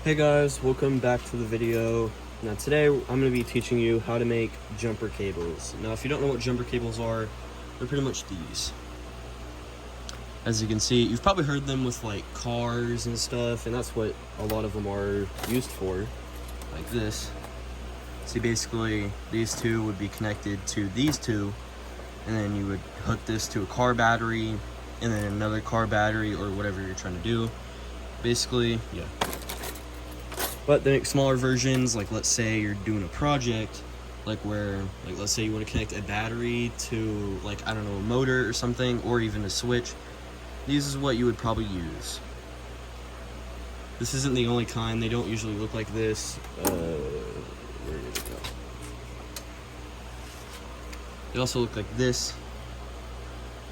Hey guys, welcome back to the video. Now today I'm going to be teaching you how to make jumper cables. Now if you don't know what jumper cables are, they're pretty much these. As you can see, you've probably heard them with like cars and stuff, and that's what a lot of them are used for, like this. See, basically these two would be connected to these two, and then you would hook this to a car battery, and then another car battery, or whatever you're trying to do. Basically, yeah. But they make smaller versions, like let's say you're doing a project, like let's say you want to connect a battery to, like, I don't know, a motor or something, or even a switch. This is what you would probably use. This isn't the only kind. They don't usually look like this. Where did it go? They also look like this.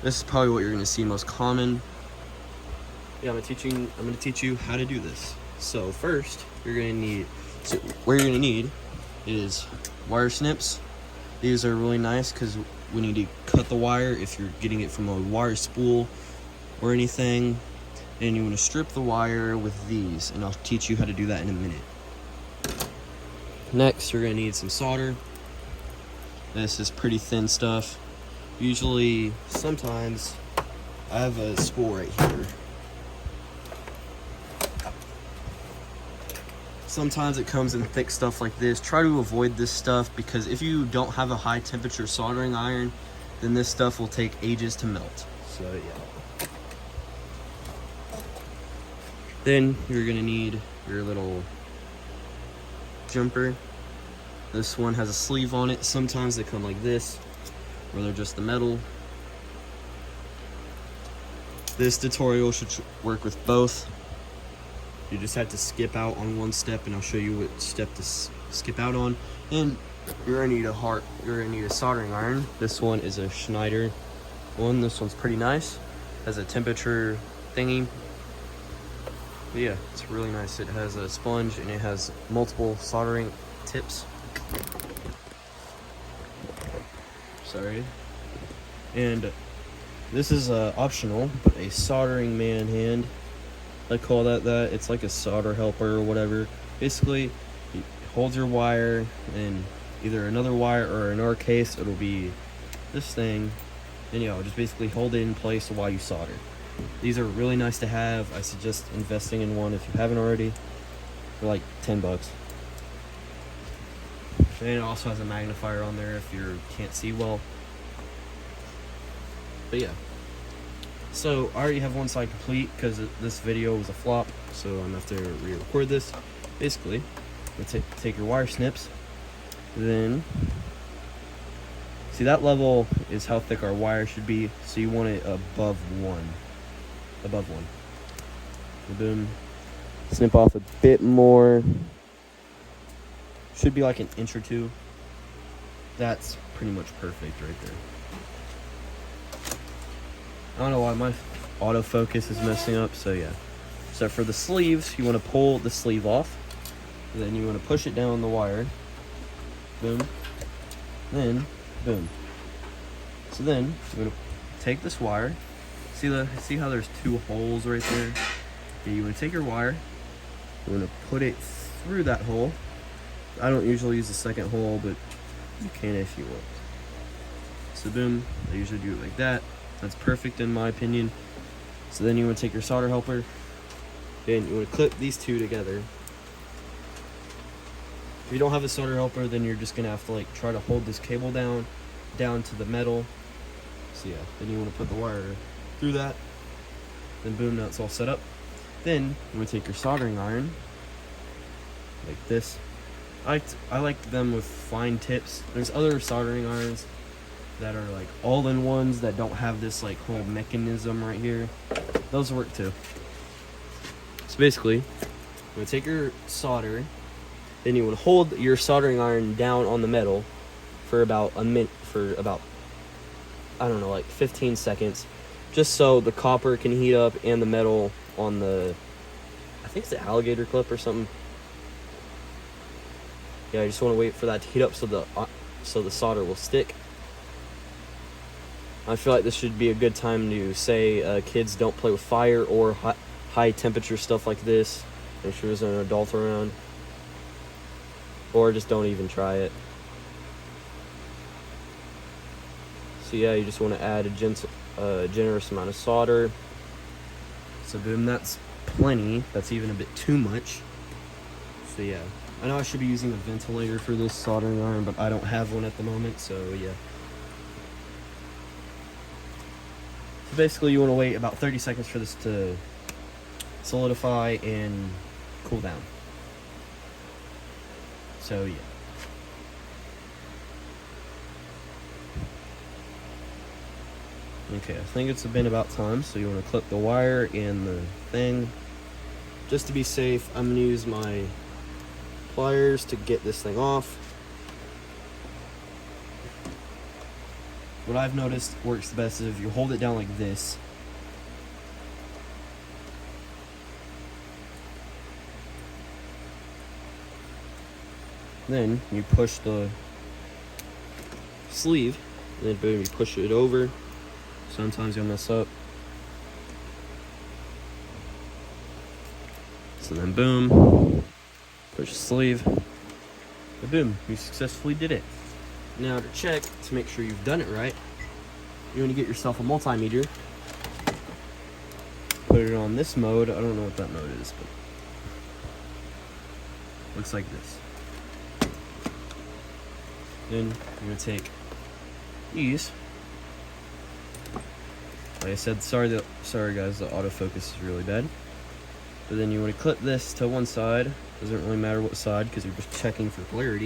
This is probably what you're going to see most common. Yeah, I'm going to teach you how to do this. So first, what you're gonna need is wire snips. These are really nice because we need to cut the wire if you're getting it from a wire spool or anything. And you want to strip the wire with these, and I'll teach you how to do that in a minute. Next, you're gonna need some solder. This is pretty thin stuff. Usually, sometimes, I have a spool right here. Sometimes it comes in thick stuff like this. Try to avoid this stuff because if you don't have a high temperature soldering iron, then this stuff will take ages to melt. So yeah. Then you're gonna need your little jumper. This one has a sleeve on it. Sometimes they come like this, or they're just the metal. This tutorial should work with both. You just have to skip out on one step, and I'll show you what step to skip out on. And you're gonna need a soldering iron. This one is a Schneider one. This one's pretty nice. Has a temperature thingy. But yeah, it's really nice. It has a sponge and it has multiple soldering tips. Sorry. And this is optional, but a soldering man hand. I call that. It's like a solder helper or whatever. Basically, you hold your wire and either another wire, or in our case, it'll be this thing, and just basically hold it in place while you solder. These are really nice to have. I suggest investing in one if you haven't already. They're like $10. And it also has a magnifier on there if you can't see well. But yeah. So I already have one side complete because this video was a flop, so I'm gonna have to re-record this. Basically, take your wire snips, then see that level is how thick our wire should be, so you want it above one. And boom, snip off a bit more. Should be like an inch or two. That's pretty much perfect right there. I don't know why my autofocus is messing up, so yeah. So for the sleeves, you want to pull the sleeve off. And then you want to push it down the wire. Boom. Then, boom. So then, you're going to take this wire. See how there's two holes right there? Yeah, you want to take your wire. You're going to put it through that hole. I don't usually use the second hole, but you can if you want. So boom, I usually do it like that. That's perfect in my opinion. So then you want to take your solder helper, and you want to clip these two together. If you don't have a solder helper, then you're just gonna have to like try to hold this cable down to the metal. So yeah, then you want to put the wire through that. Then boom, now it's all set up. Then you want to take your soldering iron, like this. I like them with fine tips. There's other soldering irons that are like all-in-ones that don't have this like whole mechanism right here. Those work too. So basically, you want to take your solder, then you want to hold your soldering iron down on the metal for about a minute, I don't know, like 15 seconds, just so the copper can heat up and the metal on the, I think it's the alligator clip or something. Yeah, I just want to wait for that to heat up so the solder will stick. I feel like this should be a good time to say kids don't play with fire or high temperature stuff like this. Make sure there's an adult around. Or just don't even try it. So yeah, you just want to add a generous amount of solder. So boom, that's plenty. That's even a bit too much. So yeah, I know I should be using a ventilator for this soldering iron, but I don't have one at the moment, so yeah. So basically you want to wait about 30 seconds for this to solidify and cool down. So yeah. Okay, I think it's been about time, so you want to clip the wire and the thing. Just to be safe, I'm going to use my pliers to get this thing off. What I've noticed works the best is if you hold it down like this. Then you push the sleeve, and then boom, you push it over. Sometimes you'll mess up. So then boom, push the sleeve, and boom, you successfully did it. Now to check, to make sure you've done it right, you want to get yourself a multimeter. Put it on this mode. I don't know what that mode is, but looks like this. Then you're going to take these. Like I said, sorry guys, the autofocus is really bad. But then you want to clip this to one side. Doesn't really matter what side because you're just checking for clarity.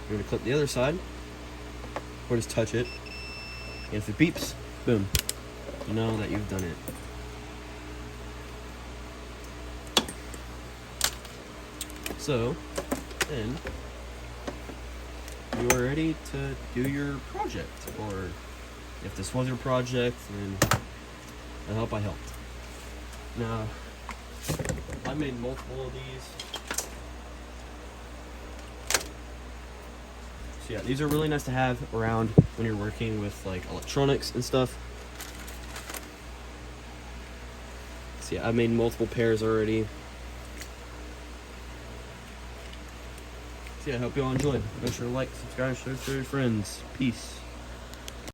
You're going to clip the other side, or just touch it. And if it beeps, boom, you know that you've done it. So, then you are ready to do your project, or if this was your project, then I hope I helped. Now, I made multiple of these. So yeah, these are really nice to have around when you're working with like electronics and stuff. So yeah, I made multiple pairs already. So yeah, I hope you all enjoyed. Make sure to like, subscribe, share with your friends. Peace.